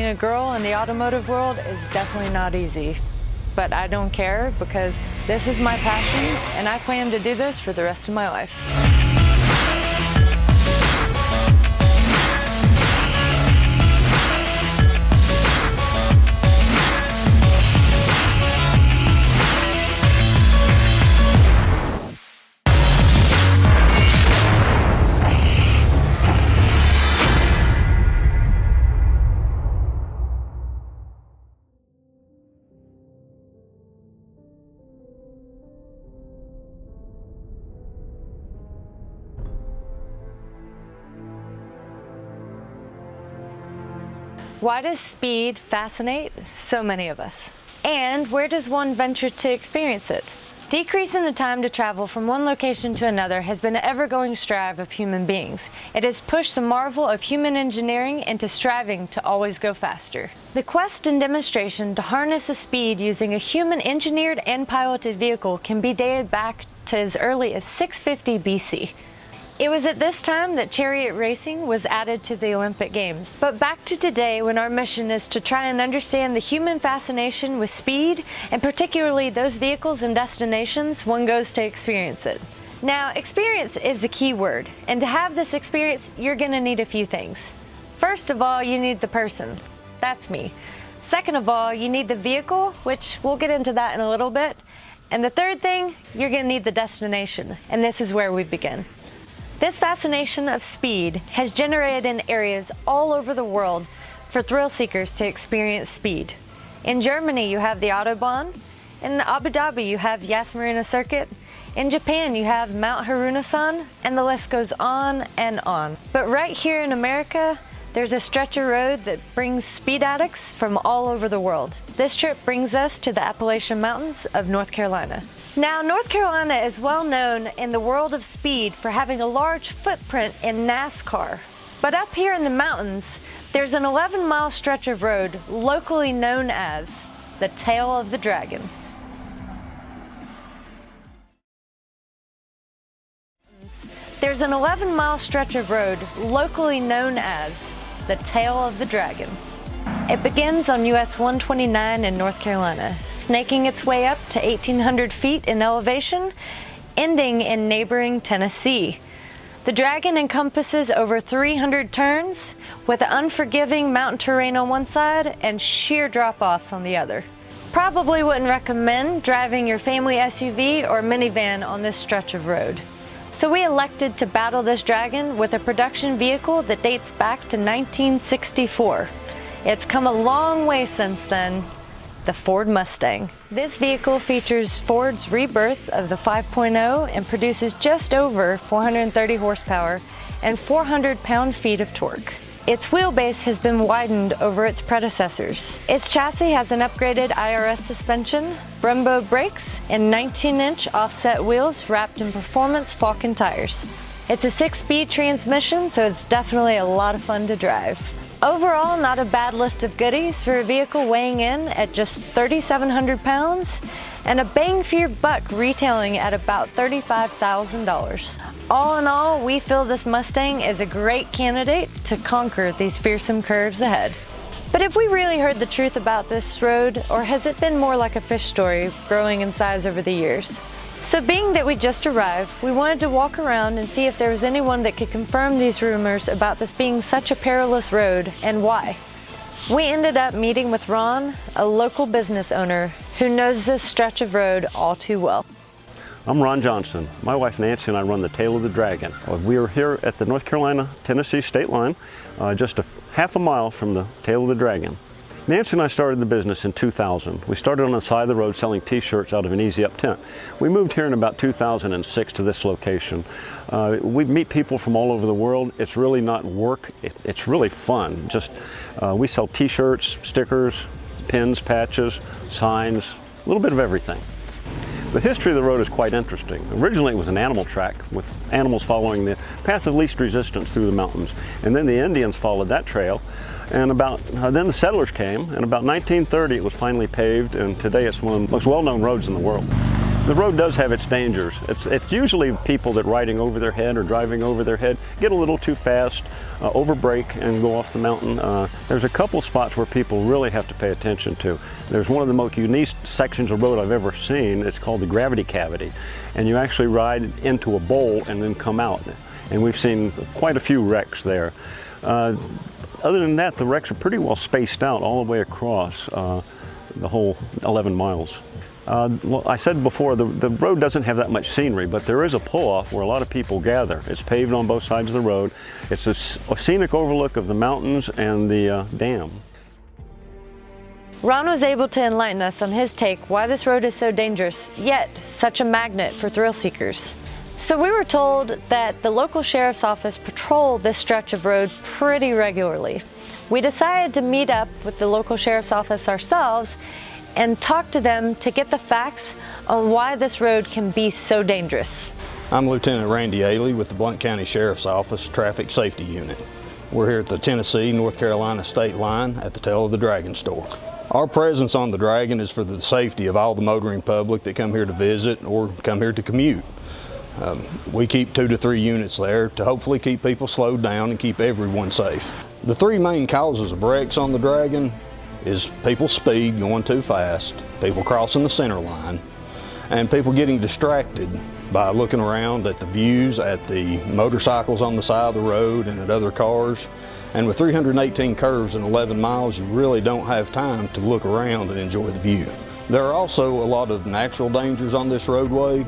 a girl in the automotive world is definitely not easy. But I don't care because this is my passion and I plan to do this for the rest of my life. Why does speed fascinate so many of us? And where does one venture to experience it? Decreasing the time to travel from one location to another has been an ever-going strive of human beings. It has pushed the marvel of human engineering into striving to always go faster. The quest and demonstration to harness the speed using a human-engineered and piloted vehicle can be dated back to as early as 650 BC. It was at this time that chariot racing was added to the Olympic Games. But back to today, when our mission is to try and understand the human fascination with speed, and particularly those vehicles and destinations one goes to experience it. Now, experience is the key word, and to have this experience, you're gonna need a few things. First of all, you need the person. That's me. Second of all, you need the vehicle, which we'll get into that in a little bit. And the third thing, you're gonna need the destination, and this is where we begin. This fascination of speed has generated in areas all over the world for thrill seekers to experience speed. In Germany, you have the Autobahn. In Abu Dhabi, you have Yas Marina Circuit. In Japan, you have Mount Haruno-san, and the list goes on and on. But right here in America, there's a stretch of road that brings speed addicts from all over the world. This trip brings us to the Appalachian Mountains of North Carolina. Now, North Carolina is well known in the world of speed for having a large footprint in NASCAR. But up here in the mountains, there's an 11-mile stretch of road locally known as the Tail of the Dragon. There's an 11-mile stretch of road locally known as the Tail of the Dragon. It begins on US 129 in North Carolina, snaking its way up to 1,800 feet in elevation, ending in neighboring Tennessee. The Dragon encompasses over 300 turns, with unforgiving mountain terrain on one side and sheer drop-offs on the other. Probably wouldn't recommend driving your family SUV or minivan on this stretch of road. So we elected to battle this Dragon with a production vehicle that dates back to 1964. It's come a long way since then, the Ford Mustang. This vehicle features Ford's rebirth of the 5.0 and produces just over 430 horsepower and 400 pound-feet of torque. Its wheelbase has been widened over its predecessors. Its chassis has an upgraded IRS suspension, Brembo brakes, and 19-inch offset wheels wrapped in performance Falken tires. It's a 6-speed transmission, so it's definitely a lot of fun to drive. Overall, not a bad list of goodies for a vehicle weighing in at just 3,700 pounds and a bang for your buck retailing at about $35,000. All in all, we feel this Mustang is a great candidate to conquer these fearsome curves ahead. But have we really heard the truth about this road, or has it been more like a fish story growing in size over the years? So being that we just arrived, we wanted to walk around and see if there was anyone that could confirm these rumors about this being such a perilous road and why. We ended up meeting with Ron, a local business owner who knows this stretch of road all too well. I'm Ron Johnson. My wife Nancy and I run the Tail of the Dragon. We are here at the North Carolina-Tennessee state line, just a half a mile from the Tail of the Dragon. Nancy and I started the business in 2000. We started on the side of the road selling t-shirts out of an easy up tent. We moved here in about 2006 to this location. We meet people from all over the world. It's really not work, it's really fun. We sell t-shirts, stickers, pins, patches, signs, a little bit of everything. The history of the road is quite interesting. Originally it was an animal track with animals following the path of least resistance through the mountains. And then the Indians followed that trail. And then the settlers came, and about 1930 it was finally paved, and today it's one of the most well-known roads in the world. The road does have its dangers. It's usually people that riding over their head or driving over their head get a little too fast, overbrake and go off the mountain. There's a couple spots where people really have to pay attention to. There's one of the most unique sections of road I've ever seen. It's called the gravity cavity. And you actually ride into a bowl and then come out. And we've seen quite a few wrecks there. Other than that, the wrecks are pretty well spaced out all the way across the whole 11 miles. Well, I said before, the road doesn't have that much scenery, but there is a pull-off where a lot of people gather. It's paved on both sides of the road. It's a scenic overlook of the mountains and the dam. Ron was able to enlighten us on his take why this road is so dangerous, yet such a magnet for thrill seekers. So we were told that the local sheriff's office patrol this stretch of road pretty regularly. We decided to meet up with the local sheriff's office ourselves and talk to them to get the facts on why this road can be so dangerous. I'm Lieutenant Randy Ailey with the Blount County Sheriff's Office Traffic Safety Unit. We're here at the Tennessee-North Carolina state line at the Tail of the Dragon store. Our presence on the Dragon is for the safety of all the motoring public that come here to visit or come here to commute. We keep 2 to 3 units there to hopefully keep people slowed down and keep everyone safe. The 3 main causes of wrecks on the Dragon is people speed, going too fast, people crossing the center line, and people getting distracted by looking around at the views, at the motorcycles on the side of the road and at other cars. And with 318 curves and 11 miles, you really don't have time to look around and enjoy the view. There are also a lot of natural dangers on this roadway.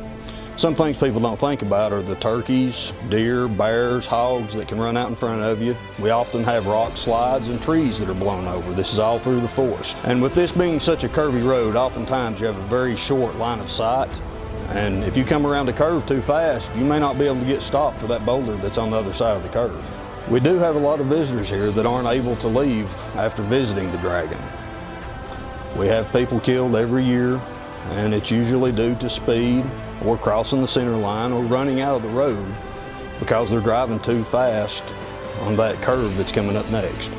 Some things people don't think about are the turkeys, deer, bears, hogs that can run out in front of you. We often have rock slides and trees that are blown over. This is all through the forest. And with this being such a curvy road, oftentimes you have a very short line of sight. And if you come around a curve too fast, you may not be able to get stopped for that boulder that's on the other side of the curve. We do have a lot of visitors here that aren't able to leave after visiting the Dragon. We have people killed every year, and it's usually due to speed or crossing the center line or running out of the road because they're driving too fast on that curve that's coming up next.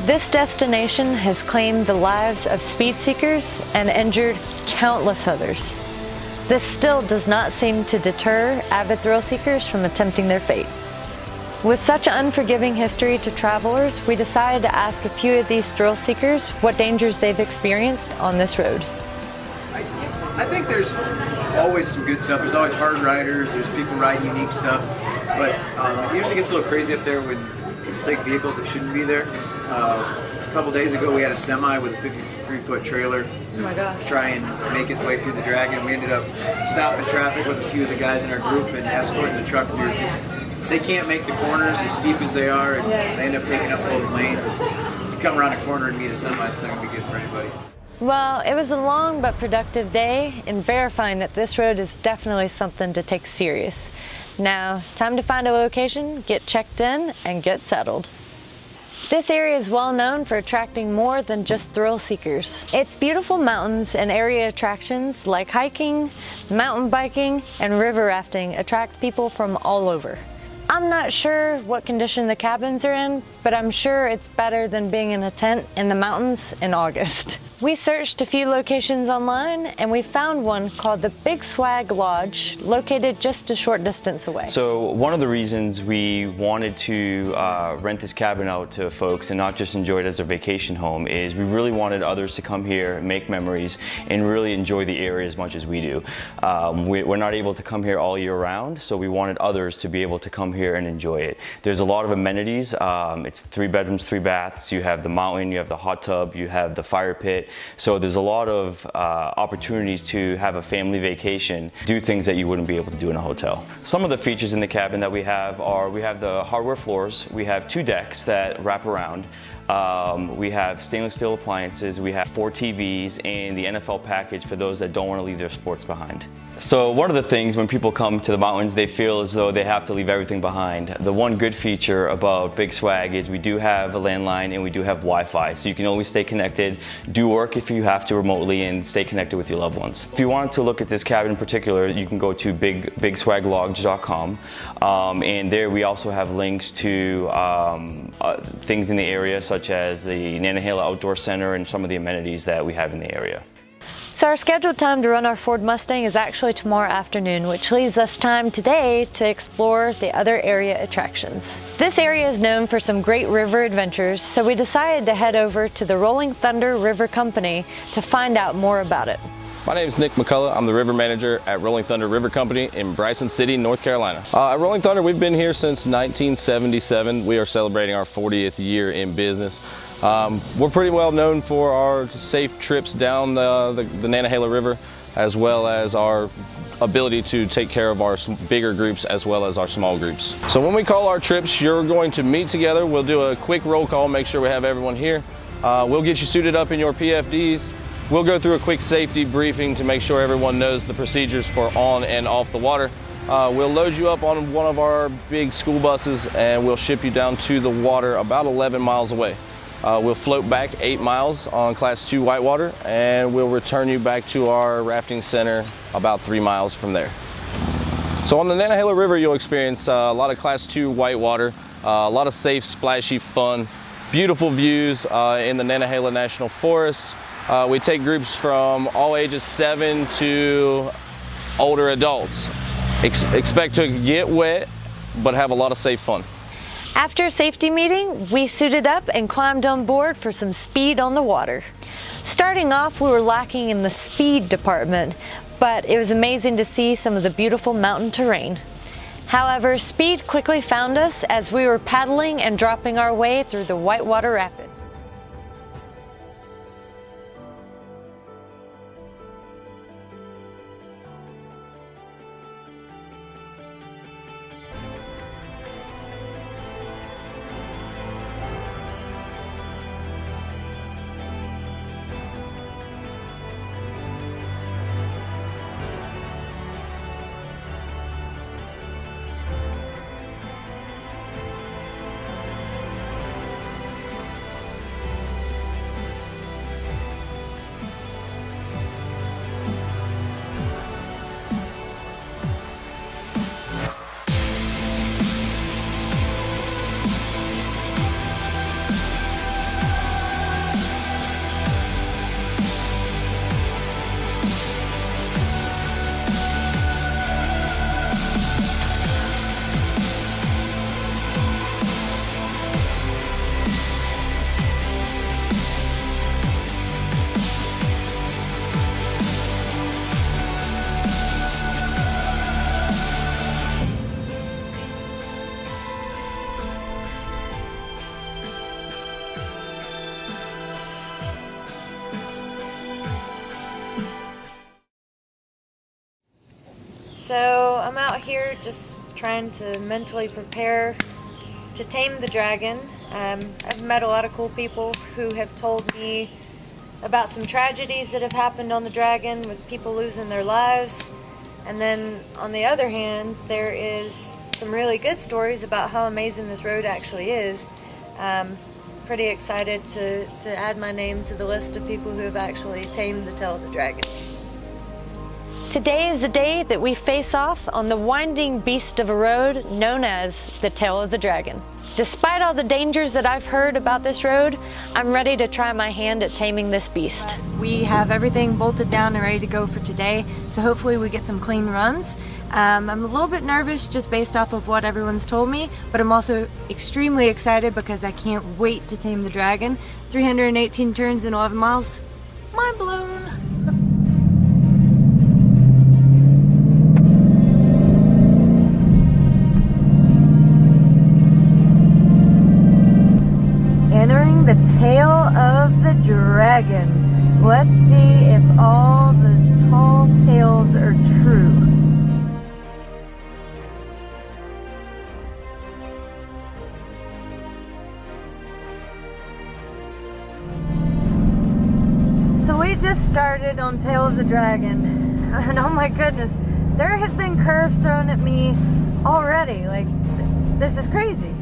This destination has claimed the lives of speed seekers and injured countless others. This still does not seem to deter avid thrill seekers from attempting their fate. With such an unforgiving history to travelers, we decided to ask a few of these thrill seekers what dangers they've experienced on this road. I think there's always some good stuff. There's always hard riders, there's people riding unique stuff, but it usually gets a little crazy up there when people take vehicles that shouldn't be there. A couple days ago we had a semi with a 53-foot trailer try and make its way through the Dragon. We ended up stopping traffic with a few of the guys in our group and escorting the truck through because they can't make the corners as steep as they are, and they end up taking up both lanes. If you come around a corner and meet a semi, it's not going to be good for anybody. Well, it was a long but productive day in verifying that this road is definitely something to take serious. Now, time to find a location, get checked in, and get settled. This area is well known for attracting more than just thrill seekers. Its beautiful mountains and area attractions like hiking, mountain biking, and river rafting attract people from all over. I'm not sure what condition the cabins are in, but I'm sure it's better than being in a tent in the mountains in August. We searched a few locations online and we found one called the Big Swag Lodge, located just a short distance away. So one of the reasons we wanted to rent this cabin out to folks and not just enjoy it as a vacation home is we really wanted others to come here, make memories, and really enjoy the area as much as we do. We're not able to come here all year round, so we wanted others to be able to come here and enjoy it. There's a lot of amenities. It's 3 bedrooms, 3 baths. You have the mountain, you have the hot tub, you have the fire pit. So there's a lot of opportunities to have a family vacation, do things that you wouldn't be able to do in a hotel. Some of the features in the cabin that we have are, we have the hardwood floors, we have 2 decks that wrap around. We have stainless steel appliances, we have 4 TVs, and the NFL package for those that don't want to leave their sports behind. So one of the things when people come to the mountains, they feel as though they have to leave everything behind. The one good feature about Big Swag is we do have a landline and we do have Wi-Fi, so you can always stay connected, do work if you have to remotely, and stay connected with your loved ones. If you wanted to look at this cabin in particular, you can go to bigswaglodge.com, and there we also have links to things in the area such as the Nantahala Outdoor Center and some of the amenities that we have in the area. So our scheduled time to run our Ford Mustang is actually tomorrow afternoon, which leaves us time today to explore the other area attractions. This area is known for some great river adventures, so we decided to head over to the Rolling Thunder River Company to find out more about it. My name is Nick McCullough. I'm the river manager at Rolling Thunder River Company in Bryson City, North Carolina. At Rolling Thunder, we've been here since 1977. We are celebrating our 40th year in business. We're pretty well known for our safe trips down the Nantahala River, as well as our ability to take care of our bigger groups as well as our small groups. So when we call our trips, you're going to meet together. We'll do a quick roll call, make sure we have everyone here. We'll get you suited up in your PFDs. We'll go through a quick safety briefing to make sure everyone knows the procedures for on and off the water. We'll load you up on one of our big school buses and we'll ship you down to the water about 11 miles away. We'll float back 8 miles on Class 2 whitewater, and we'll return you back to our rafting center about 3 miles from there. So on the Nantahala River, you'll experience a lot of Class 2 whitewater, a lot of safe, splashy fun, beautiful views in the Nantahala National Forest. We take groups from all ages 7 to older adults. Expect to get wet, but have a lot of safe fun. After a safety meeting, we suited up and climbed on board for some speed on the water. Starting off, we were lacking in the speed department, but it was amazing to see some of the beautiful mountain terrain. However, speed quickly found us as we were paddling and dropping our way through the whitewater rapids. So I'm out here just trying to mentally prepare to tame the dragon. I've met a lot of cool people who have told me about some tragedies that have happened on the dragon with people losing their lives. And then on the other hand, there is some really good stories about how amazing this road actually is. Pretty excited to add my name to the list of people who have actually tamed the tail of the dragon. Today is the day that we face off on the winding beast of a road known as the Tail of the Dragon. Despite all the dangers that I've heard about this road, I'm ready to try my hand at taming this beast. We have everything bolted down and ready to go for today, so hopefully we get some clean runs. I'm a little bit nervous just based off of what everyone's told me, but I'm also extremely excited because I can't wait to tame the dragon. 318 turns in 11 miles. Mind blown. Entering the tail of the dragon. Let's see if all the tall tales are true. So we just started on Tail of the Dragon, and oh my goodness, there has been curves thrown at me already. Like, this is crazy.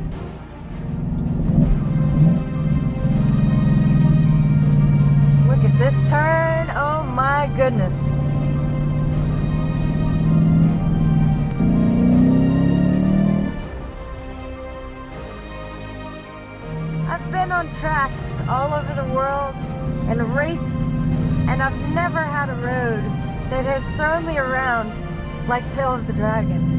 Look at this turn, oh my goodness. I've been on tracks all over the world and raced and and I've never had a road that has thrown me around like Tail of the Dragon.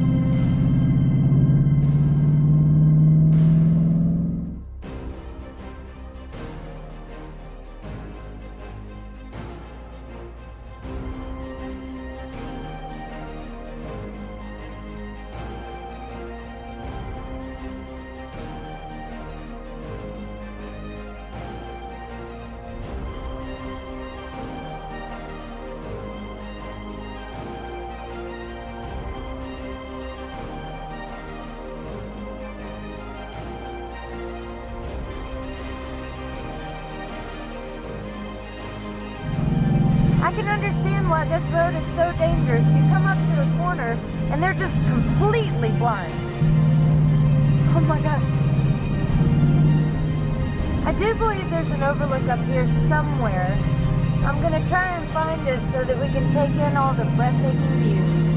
I can understand why this road is so dangerous. You come up to a corner and they're just completely blind. Oh my gosh. I do believe there's an overlook up here somewhere. I'm gonna try and find it so that we can take in all the breathtaking views.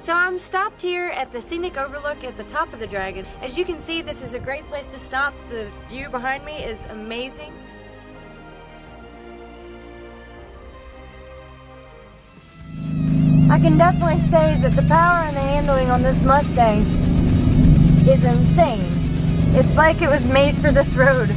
So I'm stopped here at the scenic overlook at the top of the Dragon. As you can see, this is a great place to stop. The view behind me is amazing. I can definitely say that the power and the handling on this Mustang is insane. It's like it was made for this road.